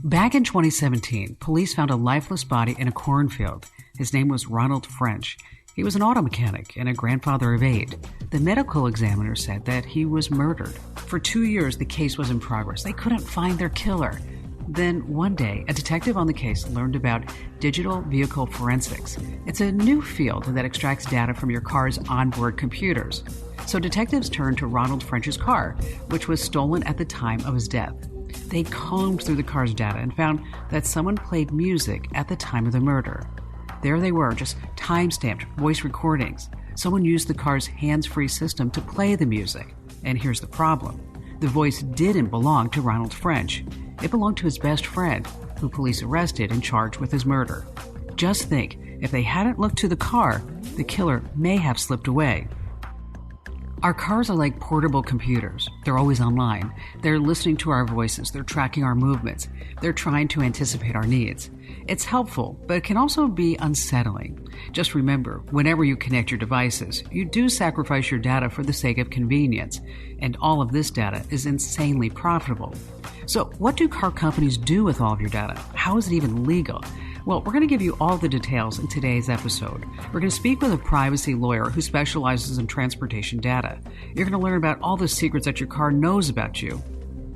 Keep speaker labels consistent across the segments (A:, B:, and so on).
A: Back in 2017, police found a lifeless body in a cornfield. His name was Ronald French. He was an auto mechanic and a grandfather of 8. The medical examiner said that he was murdered. For 2 years, the case was in progress. They couldn't find their killer. Then one day, a detective on the case learned about digital vehicle forensics. It's a new field that extracts data from your car's onboard computers. So detectives turned to Ronald French's car, which was stolen at the time of his death. They combed through the car's data and found that someone played music at the time of the murder. There they were, just time-stamped voice recordings. Someone used the car's hands-free system to play the music. And here's the problem. The voice didn't belong to Ronald French. It belonged to his best friend, who police arrested and charged with his murder. Just think, if they hadn't looked to the car, the killer may have slipped away. Our cars are like portable computers. They're always online. They're listening to our voices. They're tracking our movements. They're trying to anticipate our needs. It's helpful, but it can also be unsettling. Just remember, whenever you connect your devices, you do sacrifice your data for the sake of convenience. And all of this data is insanely profitable. So what do car companies do with all of your data? How is it even legal? Well, we're going to give you all the details in today's episode. We're going to speak with a privacy lawyer who specializes in transportation data. You're going to learn about all the secrets that your car knows about you.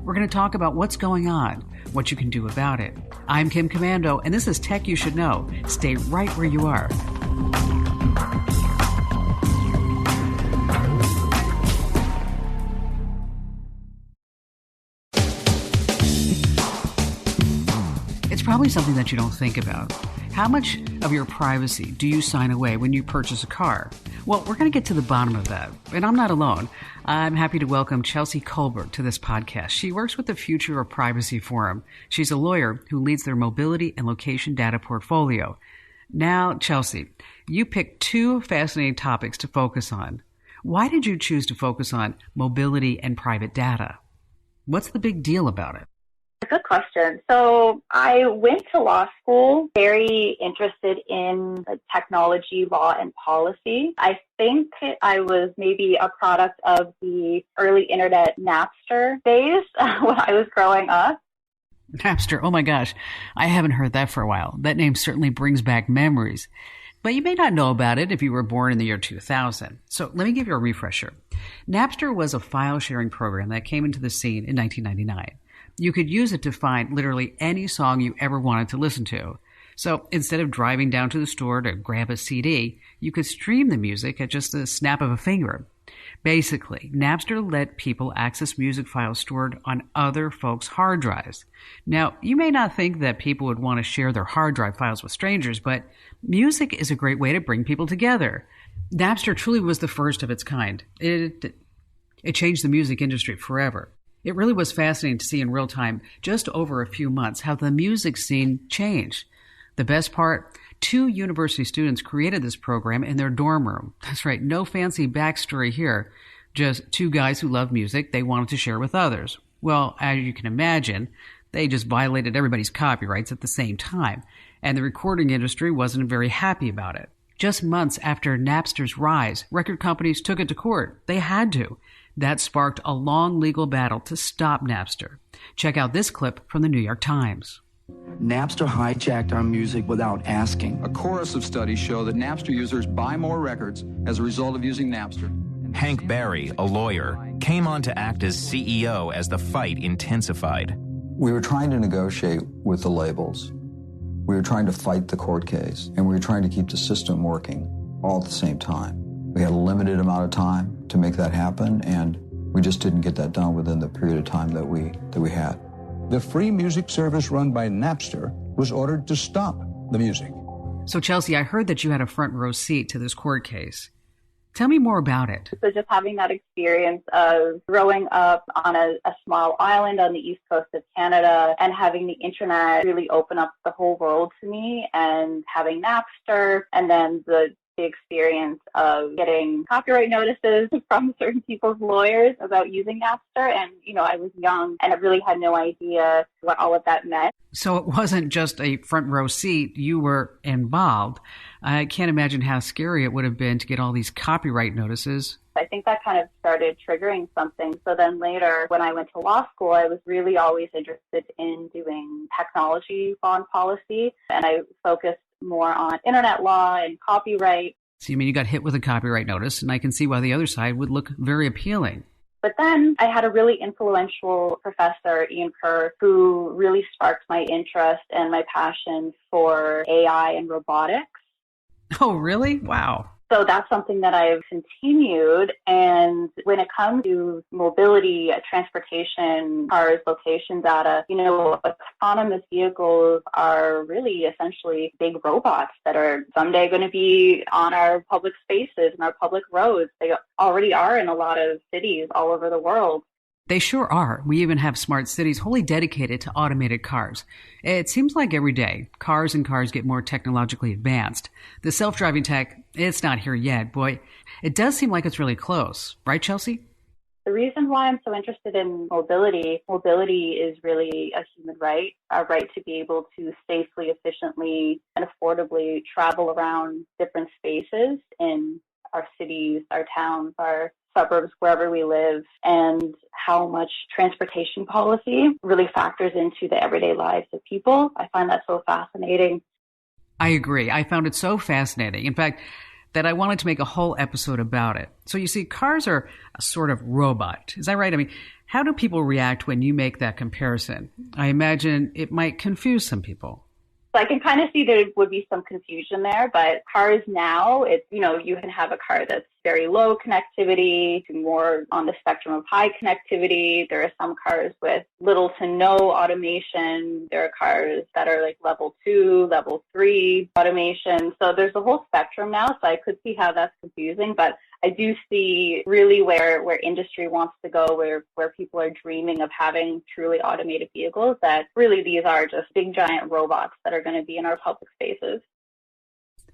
A: We're going to talk about what's going on, what you can do about it. I'm Kim Commando, and this is Tech You Should Know. Stay right where you are. It's probably something that you don't think about. How much of your privacy do you sign away when you purchase a car? Well, we're going to get to the bottom of that. And I'm not alone. I'm happy to welcome Chelsey Colbert to this podcast. She works with the Future of Privacy Forum. She's a lawyer who leads their mobility and location data portfolio. Now, Chelsey, you picked 2 fascinating topics to focus on. Why did you choose to focus on mobility and private data? What's the big deal about it?
B: Good question. So I went to law school very interested in technology, law, and policy. I think I was maybe a product of the early internet Napster days when I was growing up.
A: Napster, oh my gosh, I haven't heard that for a while. That name certainly brings back memories. But you may not know about it if you were born in the year 2000. So let me give you a refresher. Napster was a file-sharing program that came into the scene in 1999. You could use it to find literally any song you ever wanted to listen to. So instead of driving down to the store to grab a CD, you could stream the music at just the snap of a finger. Basically, Napster let people access music files stored on other folks' hard drives. Now, you may not think that people would want to share their hard drive files with strangers, but music is a great way to bring people together. Napster truly was the first of its kind. It changed the music industry forever. It really was fascinating to see in real time, just over a few months, how the music scene changed. The best part, 2 university students created this program in their dorm room. That's right, no fancy backstory here. Just 2 guys who loved music they wanted to share with others. Well, as you can imagine, they just violated everybody's copyrights at the same time, and the recording industry wasn't very happy about it. Just months after Napster's rise, record companies took it to court. They had to. That sparked a long legal battle to stop Napster. Check out this clip from the New York Times.
C: Napster hijacked our music without asking.
D: A chorus of studies show that Napster users buy more records as a result of using Napster.
E: Hank Barry, a lawyer, came on to act as CEO as the fight intensified.
F: We were trying to negotiate with the labels. We were trying to fight the court case, and we were trying to keep the system working all at the same time. We had a limited amount of time to make that happen, and we just didn't get that done within the period of time that we had.
G: The free music service run by Napster was ordered to stop the music.
A: So, Chelsey, I heard that you had a front row seat to this court case. Tell me more about it.
B: So just having that experience of growing up on a small island on the east coast of Canada and having the internet really open up the whole world to me, and having Napster, and then the experience of getting copyright notices from certain people's lawyers about using Napster. And, I was young and I really had no idea what all of that meant.
A: So it wasn't just a front row seat. You were involved. I can't imagine how scary it would have been to get all these copyright notices.
B: I think that kind of started triggering something. So then later, when I went to law school, I was really always interested in doing technology law and policy, and I focused more on internet law and copyright.
A: So you mean you got hit with a copyright notice, and I can see why the other side would look very appealing.
B: But then I had a really influential professor, Ian Kerr, who really sparked my interest and my passion for AI and robotics.
A: Oh, really? Wow.
B: So that's something that I've continued. And when it comes to mobility, transportation, cars, location data, autonomous vehicles are really essentially big robots that are someday going to be on our public spaces and our public roads. They already are in a lot of cities all over the world.
A: They sure are. We even have smart cities wholly dedicated to automated cars. It seems like every day, cars get more technologically advanced. The self-driving tech, it's not here yet. Boy, it does seem like it's really close. Right, Chelsey?
B: The reason why I'm so interested in mobility is really a human right, our right to be able to safely, efficiently, and affordably travel around different spaces in our cities, our towns, our suburbs, wherever we live, and how much transportation policy really factors into the everyday lives of people. I find that so fascinating.
A: I agree. I found it so fascinating. In fact, that I wanted to make a whole episode about it. So you see, cars are a sort of robot. Is that right? I mean, how do people react when you make that comparison? I imagine it might confuse some people.
B: So I can kind of see there would be some confusion there, but cars now, you can have a car that's very low connectivity to more on the spectrum of high connectivity. There are some cars with little to no automation. There are cars that are like level 2, level 3 automation. So there's a whole spectrum now. So I could see how that's confusing, but I do see really where industry wants to go, where people are dreaming of having truly automated vehicles, that really these are just big giant robots that are going to be in our public spaces.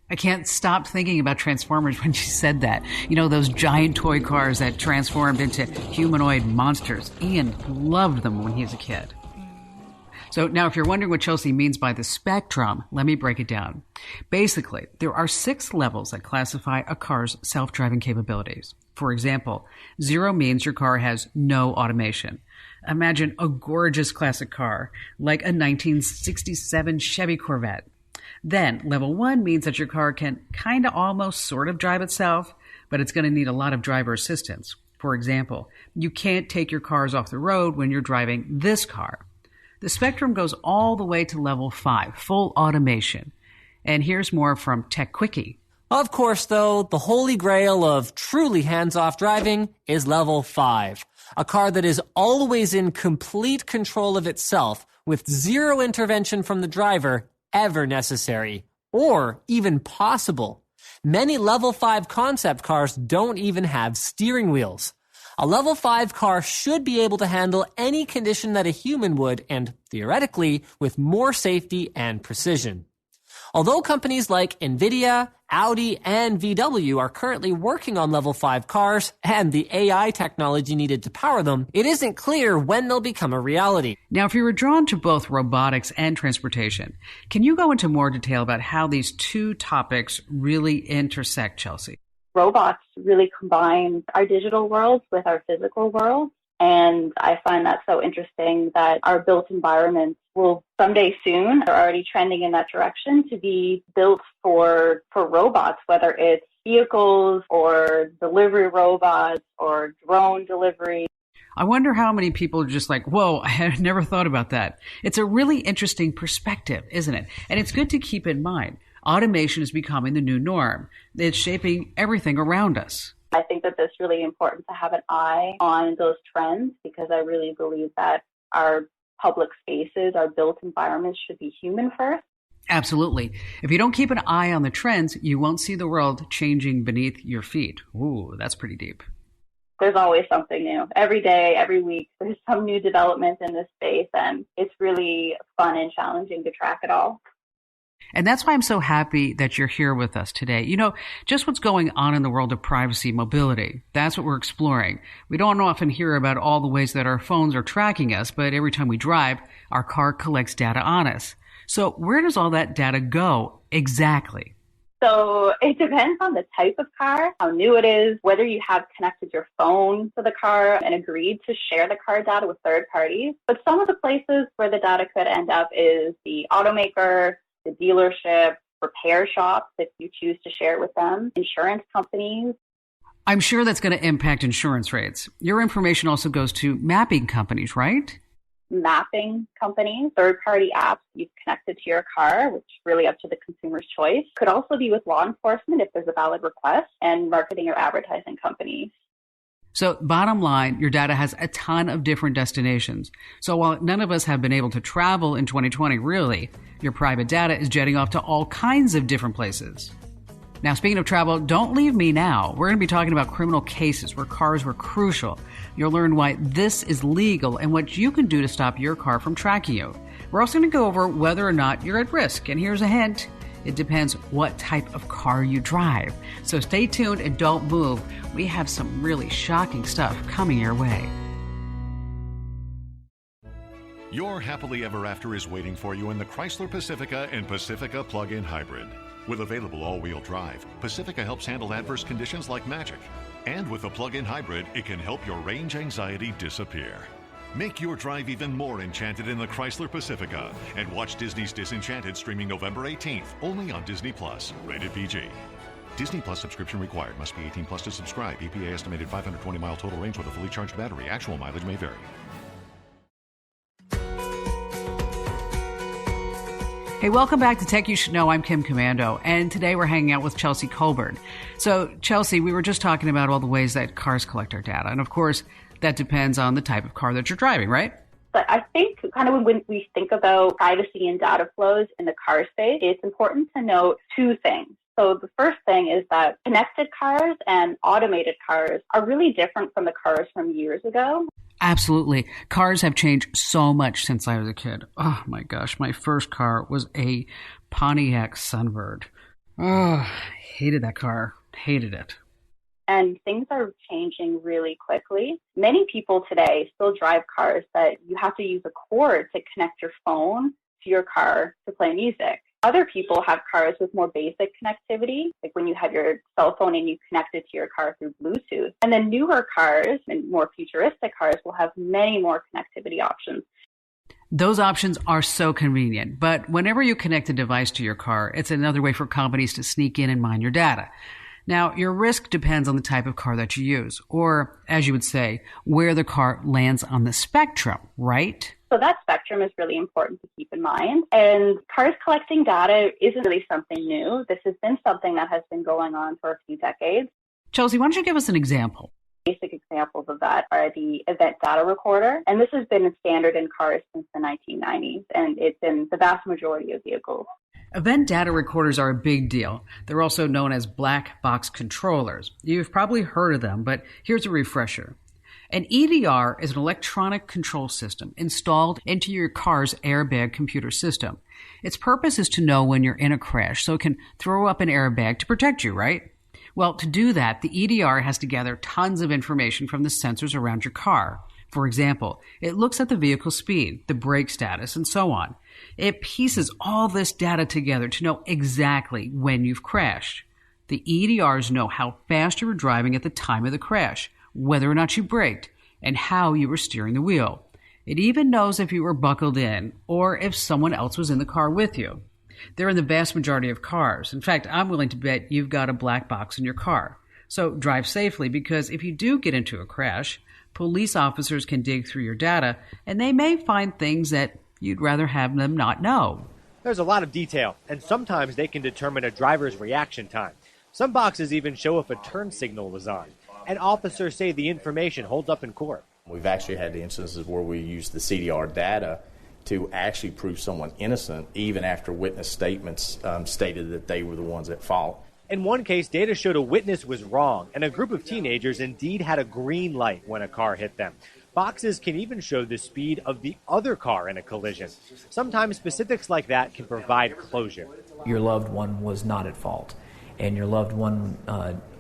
A: I can't stop thinking about Transformers when you said that. Those giant toy cars that transformed into humanoid monsters. Ian loved them when he was a kid. So now if you're wondering what Chelsey means by the spectrum, let me break it down. Basically, there are 6 levels that classify a car's self-driving capabilities. For example, 0 means your car has no automation. Imagine a gorgeous classic car, like a 1967 Chevy Corvette. Then, level 1 means that your car can kind of almost sort of drive itself, but it's going to need a lot of driver assistance. For example, you can't take your cars off the road when you're driving this car. The spectrum goes all the way to level 5, full automation. And here's more from Tech Quickie.
H: Of course, though, the holy grail of truly hands-off driving is level 5. A car that is always in complete control of itself with 0 intervention from the driver ever necessary or even possible. Many level 5 concept cars don't even have steering wheels. A level 5 car should be able to handle any condition that a human would, and theoretically, with more safety and precision. Although companies like Nvidia, Audi, and VW are currently working on level 5 cars and the AI technology needed to power them, it isn't clear when they'll become a reality.
A: Now, if you were drawn to both robotics and transportation, can you go into more detail about how these two topics really intersect, Chelsey?
B: Robots really combine our digital worlds with our physical world. And I find that so interesting that our built environments will someday soon, are already trending in that direction, to be built for robots, whether it's vehicles or delivery robots or drone delivery.
A: I wonder how many people are just like, whoa, I had never thought about that. It's a really interesting perspective, isn't it? And it's good to keep in mind. Automation is becoming the new norm. It's shaping everything around us.
B: I think that it's really important to have an eye on those trends, because I really believe that our public spaces, our built environments should be human first.
A: Absolutely. If you don't keep an eye on the trends, you won't see the world changing beneath your feet. Ooh, that's pretty deep.
B: There's always something new. Every day, every week, there's some new development in this space, and it's really fun and challenging to track it all.
A: And that's why I'm so happy that you're here with us today. You know, just what's going on in the world of privacy, mobility. That's what we're exploring. We don't often hear about all the ways that our phones are tracking us, but every time we drive, our car collects data on us. So where does all that data go exactly?
B: So it depends on the type of car, how new it is, whether you have connected your phone to the car and agreed to share the car data with third parties. But some of the places where the data could end up is the automaker, the dealership, repair shops if you choose to share it with them, insurance companies.
A: I'm sure that's going to impact insurance rates. Your information also goes to mapping companies, right?
B: Mapping companies, third-party apps you've connected to your car, which is really up to the consumer's choice. Could also be with law enforcement if there's a valid request, and marketing or advertising companies.
A: So bottom line, your data has a ton of different destinations. So while none of us have been able to travel in 2020, really, your private data is jetting off to all kinds of different places. Now, speaking of travel, don't leave me now. We're going to be talking about criminal cases where cars were crucial. You'll learn why this is legal and what you can do to stop your car from tracking you. We're also going to go over whether or not you're at risk. And here's a hint. It depends what type of car you drive. So stay tuned and don't move. We have some really shocking stuff coming your way.
I: Your happily ever after is waiting for you in the Chrysler Pacifica and Pacifica Plug-in Hybrid. With available all-wheel drive, Pacifica helps handle adverse conditions like magic. And with a plug-in hybrid, it can help your range anxiety disappear. Make your drive even more enchanted in the Chrysler Pacifica and watch Disney's Disenchanted streaming November 18th, only on Disney+, rated PG. Disney Plus subscription required. Must be 18 plus to subscribe. EPA estimated 520-mile total range with a fully charged battery. Actual mileage may vary.
A: Hey, welcome back to Tech You Should Know. I'm Kim Commando, and today we're hanging out with Chelsey Colbert. So, Chelsey, we were just talking about all the ways that cars collect our data, and of course, that depends on the type of car that you're driving, right?
B: But I think kind of when we think about privacy and data flows in the car space, it's important to note two things. So the first thing is that connected cars and automated cars are really different from the cars from years ago.
A: Absolutely. Cars have changed so much since I was a kid. Oh my gosh, my first car was a Pontiac Sunbird. Oh, hated that car. Hated it.
B: And things are changing really quickly. Many people today still drive cars that you have to use a cord to connect your phone to your car to play music. Other people have cars with more basic connectivity, like when you have your cell phone and you connect it to your car through Bluetooth. And then newer cars and more futuristic cars will have many more connectivity options.
A: Those options are so convenient, but whenever you connect a device to your car, it's another way for companies to sneak in and mine your data. Now, your risk depends on the type of car that you use, or, as you would say, where the car lands on the spectrum, right?
B: So that spectrum is really important to keep in mind. And cars collecting data isn't really something new. This has been something that has been going on for a few decades.
A: Chelsey, why don't you give us an example?
B: Basic examples of that are the event data recorder. And this has been a standard in cars since the 1990s, and it's in the vast majority of vehicles.
A: Event data recorders are a big deal. They're also known as black box controllers. You've probably heard of them, but here's a refresher. An EDR is an electronic control system installed into your car's airbag computer system. Its purpose is to know when you're in a crash, so it can throw up an airbag to protect you, right? Well, to do that, the EDR has to gather tons of information from the sensors around your car. For example, it looks at the vehicle speed, the brake status, and so on. It pieces all this data together to know exactly when you've crashed. The EDRs know how fast you were driving at the time of the crash, whether or not you braked, and how you were steering the wheel. It even knows if you were buckled in or if someone else was in the car with you. They're in the vast majority of cars. In fact, I'm willing to bet you've got a black box in your car. So drive safely, because if you do get into a crash, police officers can dig through your data, and they may find things that you'd rather have them not know.
J: There's a lot of detail, and sometimes they can determine a driver's reaction time. Some boxes even show if a turn signal was on. And officers say the information holds up in court.
K: We've actually had the instances where we use the CDR data to actually prove someone innocent, even after witness statements stated that they were the ones at fault.
J: In one case, data showed a witness was wrong, and a group of teenagers indeed had a green light when a car hit them. Boxes can even show the speed of the other car in a collision. Sometimes specifics like that can provide closure.
L: Your loved one was not at fault, and your loved one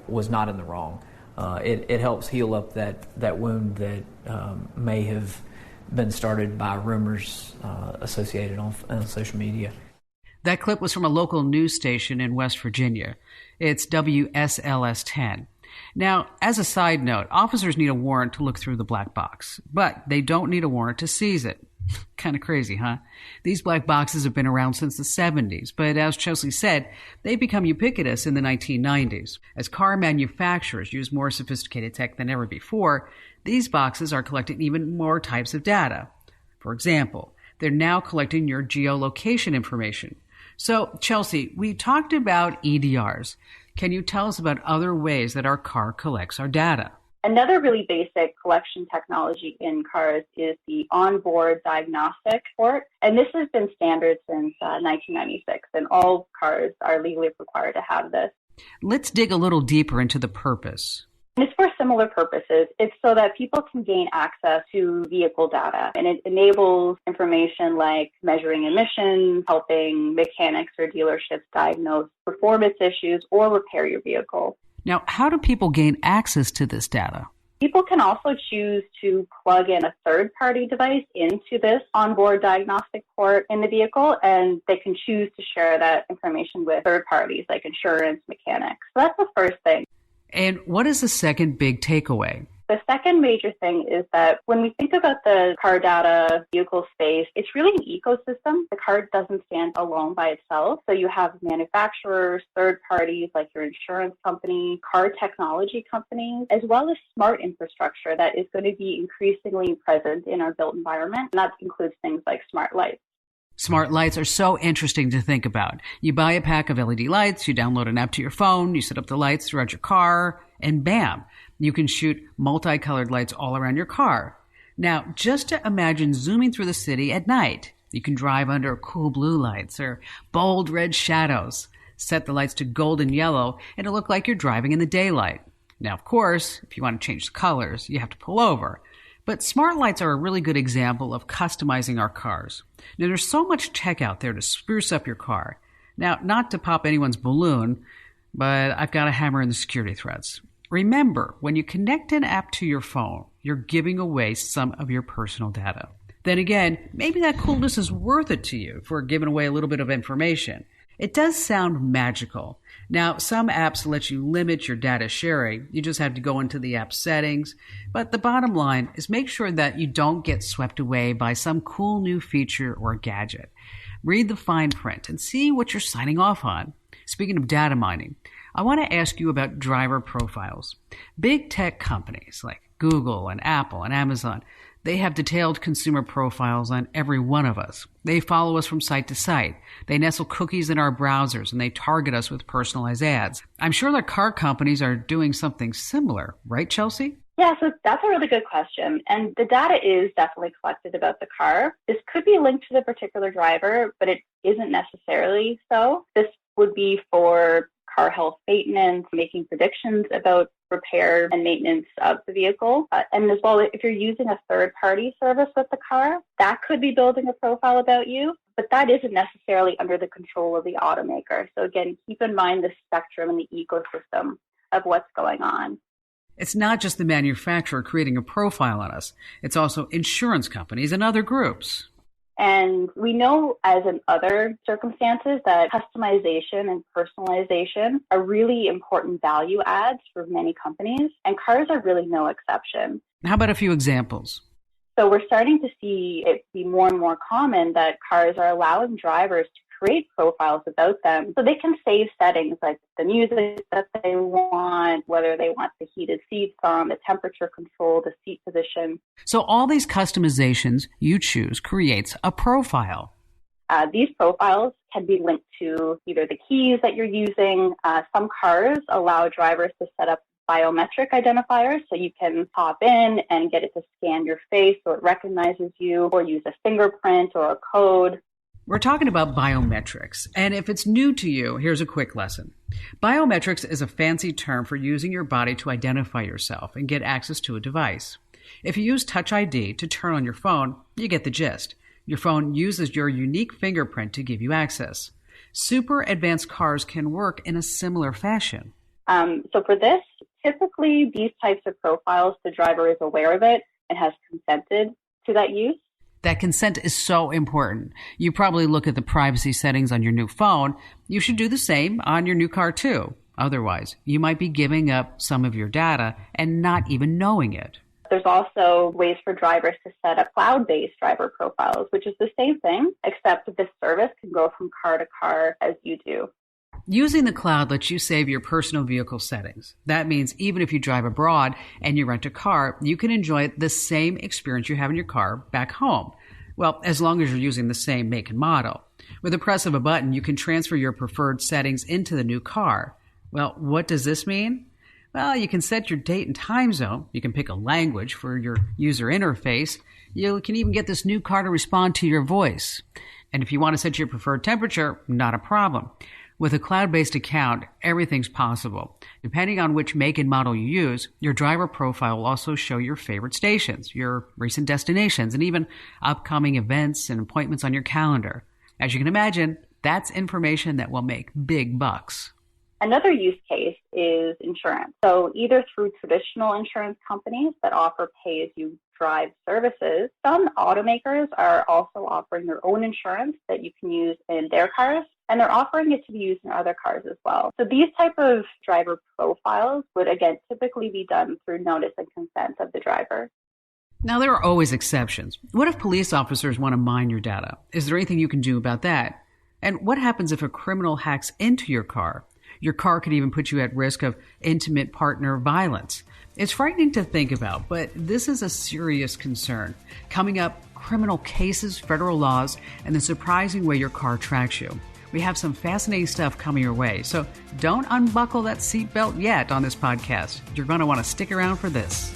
L: was not in the wrong. It helps heal up that wound that may have been started by rumors associated on social media.
A: That clip was from a local news station in West Virginia. It's WSLS 10. Now, as a side note, officers need a warrant to look through the black box, but they don't need a warrant to seize it. Kind of crazy, huh? These black boxes have been around since the 70s, but as Chelsey said, they become ubiquitous in the 1990s. As car manufacturers use more sophisticated tech than ever before, these boxes are collecting even more types of data. For example, they're now collecting your geolocation information. So, Chelsey, we talked about EDRs. Can you tell us about other ways that our car collects our data?
B: Another really basic collection technology in cars is the onboard diagnostic port. And this has been standard since 1996, and all cars are legally required to have this.
A: Let's dig a little deeper into the purpose.
B: It's for similar purposes. It's so that people can gain access to vehicle data, and it enables information like measuring emissions, helping mechanics or dealerships diagnose performance issues or repair your vehicle.
A: Now, how do people gain access to this data?
B: People can also choose to plug in a third-party device into this onboard diagnostic port in the vehicle, and they can choose to share that information with third parties like insurance, mechanics. So that's the first thing.
A: And what is the second big takeaway?
B: The second major thing is that when we think about the car data vehicle space, it's really an ecosystem. The car doesn't stand alone by itself. So you have manufacturers, third parties like your insurance company, car technology companies, as well as smart infrastructure that is going to be increasingly present in our built environment. And that includes things like smart lights.
A: Smart lights are so interesting to think about. You buy a pack of LED lights, you download an app to your phone, you set up the lights throughout your car, and bam, you can shoot multicolored lights all around your car. Now, just to imagine zooming through the city at night. You can drive under cool blue lights or bold red shadows. Set the lights to golden yellow, and it'll look like you're driving in the daylight. Now, of course, if you want to change the colors, you have to pull over. But smart lights are a really good example of customizing our cars. Now, there's so much tech out there to spruce up your car. Now, not to pop anyone's balloon, but I've got to hammer in the security threats. Remember, when you connect an app to your phone, you're giving away some of your personal data. Then again, maybe that coolness is worth it to you for giving away a little bit of information. It does sound magical. Now, some apps let you limit your data sharing. You just have to go into the app settings. But the bottom line is make sure that you don't get swept away by some cool new feature or gadget. Read the fine print and see what you're signing off on. Speaking of data mining, I want to ask you about driver profiles. Big tech companies like Google and Apple and Amazon, they have detailed consumer profiles on every one of us. They follow us from site to site. They nestle cookies in our browsers, and they target us with personalized ads. I'm sure that car companies are doing something similar, right, Chelsey?
B: Yeah, so that's a really good question. And the data is definitely collected about the car. This could be linked to the particular driver, but it isn't necessarily so. This would be for car health maintenance, making predictions about repair and maintenance of the vehicle. And as well, if you're using a third-party service with the car, that could be building a profile about you, but that isn't necessarily under the control of the automaker. So again, keep in mind the spectrum and the ecosystem of what's going on.
A: It's not just the manufacturer creating a profile on us. It's also insurance companies and other groups.
B: And we know, as in other circumstances, that customization and personalization are really important value adds for many companies, and cars are really no exception.
A: How about a few examples?
B: So we're starting to see it be more and more common that cars are allowing drivers to create profiles about them so they can save settings like the music that they want, whether they want the heated seats on, the temperature control, the seat position.
A: So all these customizations you choose creates a profile.
B: These profiles can be linked to either the keys that you're using. Some cars allow drivers to set up biometric identifiers, so you can pop in and get it to scan your face so it recognizes you, or use a fingerprint or a code.
A: We're talking about biometrics, and if it's new to you, here's a quick lesson. Biometrics is a fancy term for using your body to identify yourself and get access to a device. If you use Touch ID to turn on your phone, you get the gist. Your phone uses your unique fingerprint to give you access. Super advanced cars can work in a similar fashion.
B: So for this, typically these types of profiles, the driver is aware of it and has consented to that use.
A: That consent is so important. You probably look at the privacy settings on your new phone. You should do the same on your new car too. Otherwise, you might be giving up some of your data and not even knowing it.
B: There's also ways for drivers to set up cloud-based driver profiles, which is the same thing, except that this service can go from car to car as you do.
A: Using the cloud lets you save your personal vehicle settings. That means even if you drive abroad and you rent a car, you can enjoy the same experience you have in your car back home. Well, as long as you're using the same make and model. With the press of a button, you can transfer your preferred settings into the new car. Well, what does this mean? Well, you can set your date and time zone. You can pick a language for your user interface. You can even get this new car to respond to your voice. And if you want to set your preferred temperature, not a problem. With a cloud-based account, everything's possible. Depending on which make and model you use, your driver profile will also show your favorite stations, your recent destinations, and even upcoming events and appointments on your calendar. As you can imagine, that's information that will make big bucks.
B: Another use case is insurance. So either through traditional insurance companies that offer pay-as-you-drive services, some automakers are also offering their own insurance that you can use in their cars, and they're offering it to be used in other cars as well. So these type of driver profiles would, again, typically be done through notice and consent of the driver.
A: Now, there are always exceptions. What if police officers want to mine your data? Is there anything you can do about that? And what happens if a criminal hacks into your car? Your car could even put you at risk of intimate partner violence. It's frightening to think about, but this is a serious concern. Coming up, criminal cases, federal laws, and the surprising way your car tracks you. We have some fascinating stuff coming your way, so don't unbuckle that seatbelt yet on this podcast. You're going to want to stick around for this.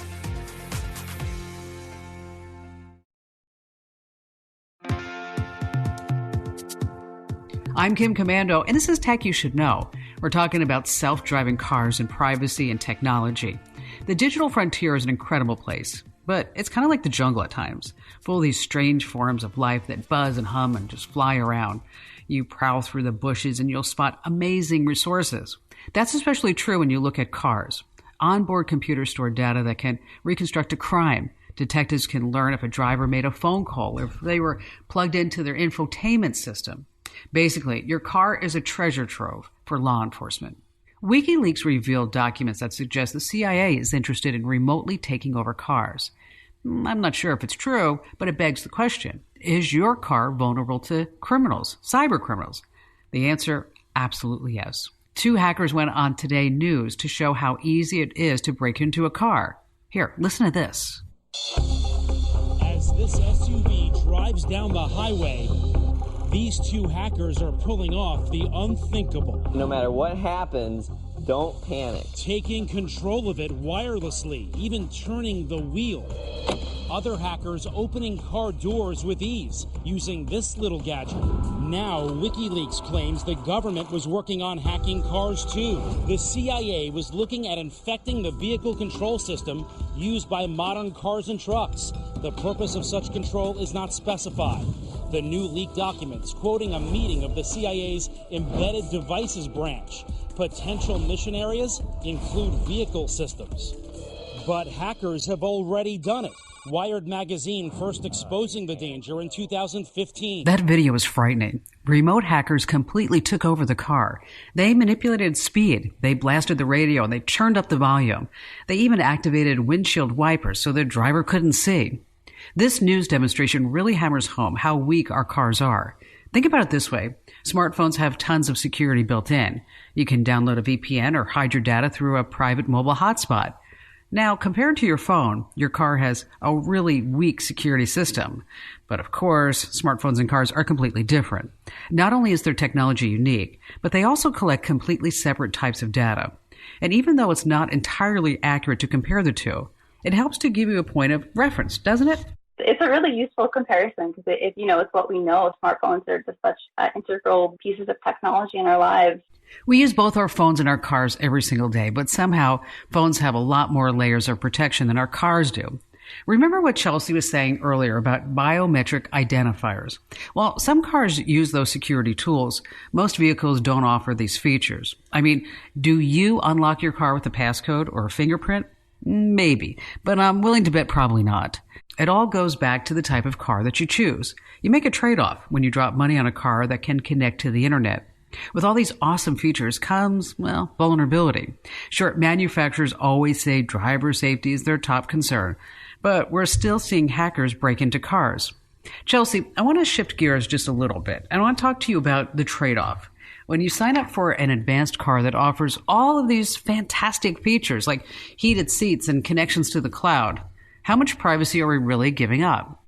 A: I'm Kim Commando, and this is Tech You Should Know. We're talking about self-driving cars and privacy and technology. The digital frontier is an incredible place, but it's kind of like the jungle at times, full of these strange forms of life that buzz and hum and just fly around. You prowl through the bushes and you'll spot amazing resources. That's especially true when you look at cars. Onboard computers store data that can reconstruct a crime. Detectives can learn if a driver made a phone call or if they were plugged into their infotainment system. Basically, your car is a treasure trove for law enforcement. WikiLeaks revealed documents that suggest the CIA is interested in remotely taking over cars. I'm not sure if it's true, but it begs the question, is your car vulnerable to criminals, cyber criminals? The answer, absolutely yes. 2 hackers went on Today News to show how easy it is to break into a car. Here, listen to this.
M: As this SUV drives down the highway, these 2 hackers are pulling off the unthinkable.
N: No matter what happens, don't panic.
M: Taking control of it wirelessly, even turning the wheel. Other hackers opening car doors with ease, using this little gadget. Now, WikiLeaks claims the government was working on hacking cars too. The CIA was looking at infecting the vehicle control system used by modern cars and trucks. The purpose of such control is not specified. The new leaked documents quoting a meeting of the CIA's Embedded Devices branch. Potential mission areas include vehicle systems. But hackers have already done it. Wired magazine first exposing the danger in 2015.
A: That video is frightening. Remote hackers completely took over the car. They manipulated speed. They blasted the radio and they turned up the volume. They even activated windshield wipers so the driver couldn't see. This news demonstration really hammers home how weak our cars are. Think about it this way. Smartphones have tons of security built in. You can download a VPN or hide your data through a private mobile hotspot. Now, compared to your phone, your car has a really weak security system. But of course, smartphones and cars are completely different. Not only is their technology unique, but they also collect completely separate types of data. And even though it's not entirely accurate to compare the two, it helps to give you a point of reference, doesn't it?
B: It's a really useful comparison because it's what we know. Smartphones are just such integral pieces of technology in our lives.
A: We use both our phones and our cars every single day, but somehow phones have a lot more layers of protection than our cars do. Remember what Chelsey was saying earlier about biometric identifiers? Well, some cars use those security tools. Most vehicles don't offer these features. I mean, do you unlock your car with a passcode or a fingerprint? Maybe, but I'm willing to bet probably not. It all goes back to the type of car that you choose. You make a trade-off when you drop money on a car that can connect to the internet. With all these awesome features comes, well, vulnerability. Sure, manufacturers always say driver safety is their top concern, but we're still seeing hackers break into cars. Chelsey, I want to shift gears just a little bit. I want to talk to you about the trade-off. When you sign up for an advanced car that offers all of these fantastic features like heated seats and connections to the cloud, how much privacy are we really giving up?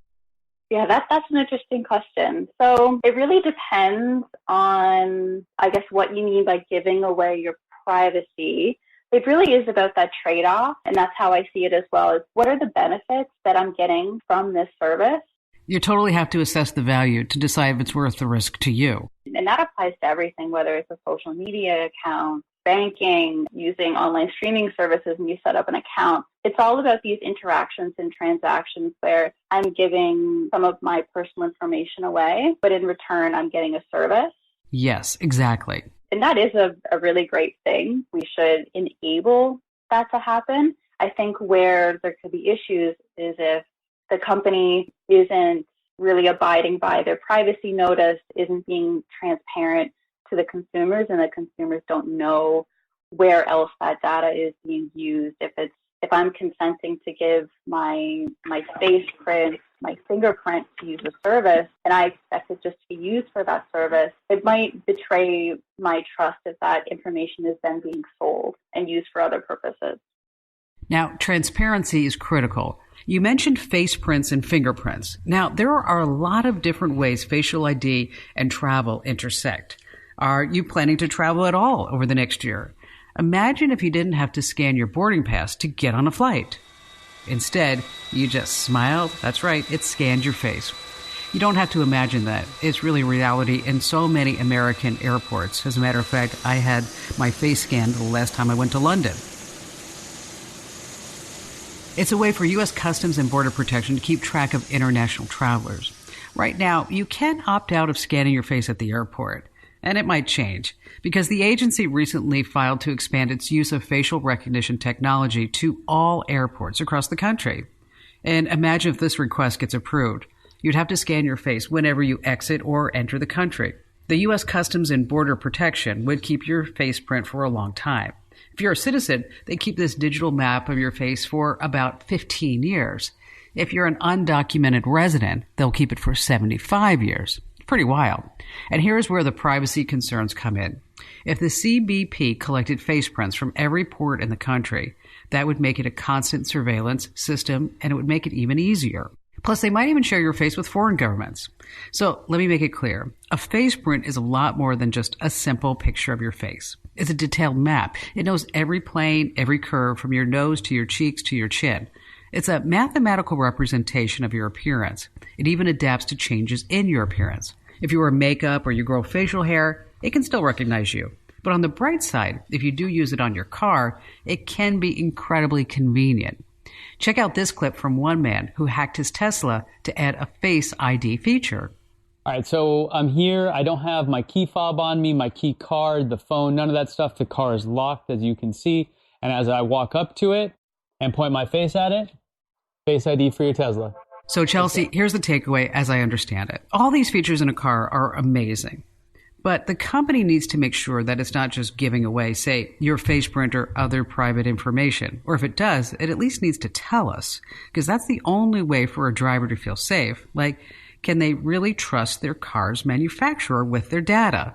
B: Yeah, that's an interesting question. So it really depends on, I guess, what you mean by giving away your privacy. It really is about that trade-off, and that's how I see it as well, is what are the benefits that I'm getting from this service?
A: You totally have to assess the value to decide if it's worth the risk to you.
B: And that applies to everything, whether it's a social media account, banking, using online streaming services, and you set up an account. It's all about these interactions and transactions where I'm giving some of my personal information away, but in return, I'm getting a service.
A: Yes, exactly.
B: And that is a really great thing. We should enable that to happen. I think where there could be issues is if the company isn't really abiding by their privacy notice, isn't being transparent to the consumers, and the consumers don't know where else that data is being used. If I'm consenting to give my face print, my fingerprint to use a service, and I expect it just to be used for that service, it might betray my trust if that information is then being sold and used for other purposes.
A: Now, transparency is critical. You mentioned face prints and fingerprints. Now, there are a lot of different ways facial ID and travel intersect. Are you planning to travel at all over the next year? Imagine if you didn't have to scan your boarding pass to get on a flight. Instead, you just smiled. That's right, it scanned your face. You don't have to imagine that. It's really reality in so many American airports. As a matter of fact, I had my face scanned the last time I went to London. It's a way for U.S. Customs and Border Protection to keep track of international travelers. Right now, you can opt out of scanning your face at the airport, and it might change because the agency recently filed to expand its use of facial recognition technology to all airports across the country. And imagine if this request gets approved. You'd have to scan your face whenever you exit or enter the country. The U.S. Customs and Border Protection would keep your face print for a long time. If you're a citizen, they keep this digital map of your face for about 15 years. If you're an undocumented resident, they'll keep it for 75 years. Pretty wild. And here's where the privacy concerns come in. If the CBP collected face prints from every port in the country, that would make it a constant surveillance system, and it would make it even easier. Plus, they might even share your face with foreign governments. So let me make it clear. A face print is a lot more than just a simple picture of your face. It's a detailed map. It knows every plane, every curve, from your nose to your cheeks to your chin. It's a mathematical representation of your appearance. It even adapts to changes in your appearance. If you wear makeup or you grow facial hair, it can still recognize you. But on the bright side, if you do use it on your car, it can be incredibly convenient. Check out this clip from one man who hacked his Tesla to add a Face ID feature.
O: All right, so I'm here. I don't have my key fob on me, my key card, the phone, none of that stuff. The car is locked, as you can see. And as I walk up to it and point my face at it, Face ID for your Tesla.
A: So, Chelsey, here's the takeaway as I understand it. All these features in a car are amazing. But the company needs to make sure that it's not just giving away, say, your face print or other private information. Or if it does, it at least needs to tell us, because that's the only way for a driver to feel safe. Like, can they really trust their car's manufacturer with their data?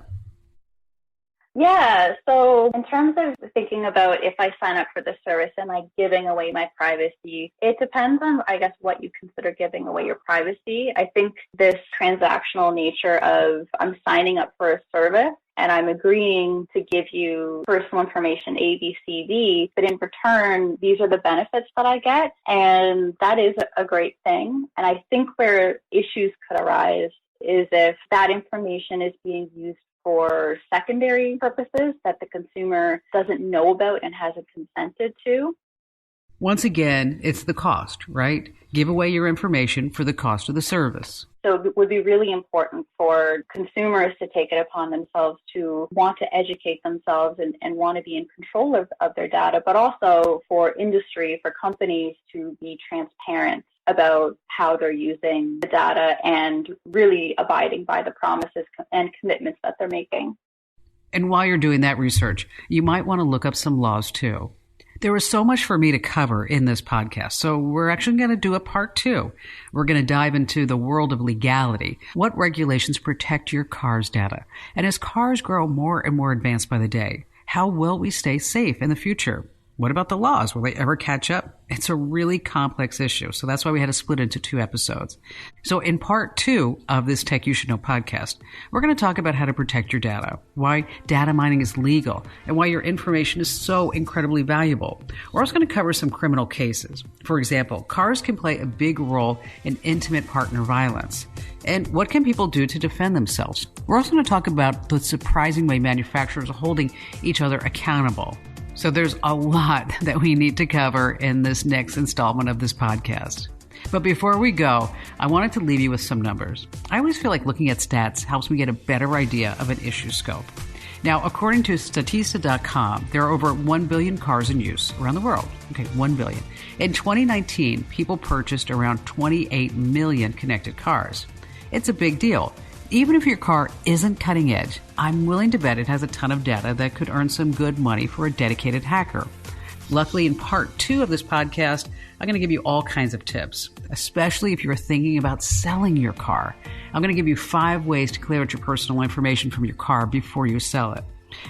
B: Yeah, so in terms of thinking about if I sign up for the service, am I giving away my privacy? It depends on, I guess, what you consider giving away your privacy. I think this transactional nature of I'm signing up for a service and I'm agreeing to give you personal information A, B, C, D, but in return, these are the benefits that I get, and that is a great thing. And I think where issues could arise is if that information is being used for secondary purposes that the consumer doesn't know about and hasn't consented to.
A: Once again, it's the cost, right? Give away your information for the cost of the service.
B: So it would be really important for consumers to take it upon themselves to want to educate themselves and want to be in control of their data, but also for industry, for companies to be transparent about how they're using the data and really abiding by the promises and commitments that they're making.
A: And while you're doing that research, you might want to look up some laws too. There was so much for me to cover in this podcast, so we're actually going to do a part 2. We're going to dive into the world of legality, what regulations protect your car's data, and as cars grow more and more advanced by the day, how will we stay safe in the future? What about the laws? Will they ever catch up? It's a really complex issue, so that's why we had to split into 2 episodes. So in part 2 of this Tech You Should Know podcast, we're going to talk about how to protect your data, why data mining is legal, and why your information is so incredibly valuable. We're also going to cover some criminal cases. For example, cars can play a big role in intimate partner violence. And what can people do to defend themselves? We're also going to talk about the surprising way manufacturers are holding each other accountable. So there's a lot that we need to cover in this next installment of this podcast. But before we go, I wanted to leave you with some numbers. I always feel like looking at stats helps me get a better idea of an issue scope. Now, according to Statista.com, there are over 1 billion cars in use around the world. Okay, 1 billion. In 2019, people purchased around 28 million connected cars. It's a big deal. Even if your car isn't cutting edge, I'm willing to bet it has a ton of data that could earn some good money for a dedicated hacker. Luckily, in part 2 of this podcast, I'm going to give you all kinds of tips, especially if you're thinking about selling your car. I'm going to give you 5 ways to clear out your personal information from your car before you sell it.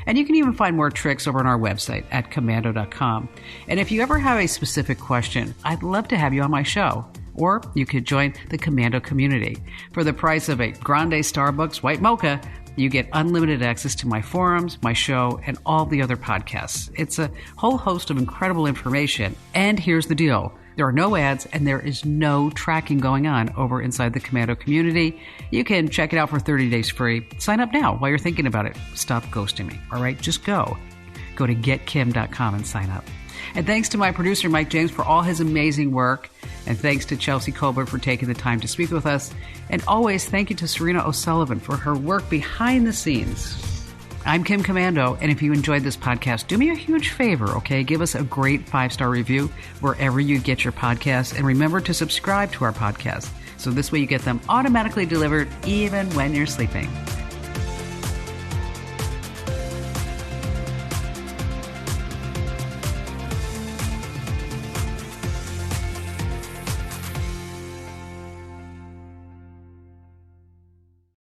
A: And you can even find more tricks over on our website at komando.com. And if you ever have a specific question, I'd love to have you on my show. Or you could join the Komando community. For the price of a Grande Starbucks White Mocha, you get unlimited access to my forums, my show, and all the other podcasts. It's a whole host of incredible information. And here's the deal. There are no ads and there is no tracking going on over inside the Komando community. You can check it out for 30 days free. Sign up now while you're thinking about it. Stop ghosting me. All right, just go. Go to getkim.com and sign up. And thanks to my producer, Mike James, for all his amazing work. And thanks to Chelsey Colbert for taking the time to speak with us. And always thank you to Serena O'Sullivan for her work behind the scenes. I'm Kim Komando, and if you enjoyed this podcast, do me a huge favor, okay? Give us a great 5-star review wherever you get your podcasts. And remember to subscribe to our podcast, so this way you get them automatically delivered even when you're sleeping.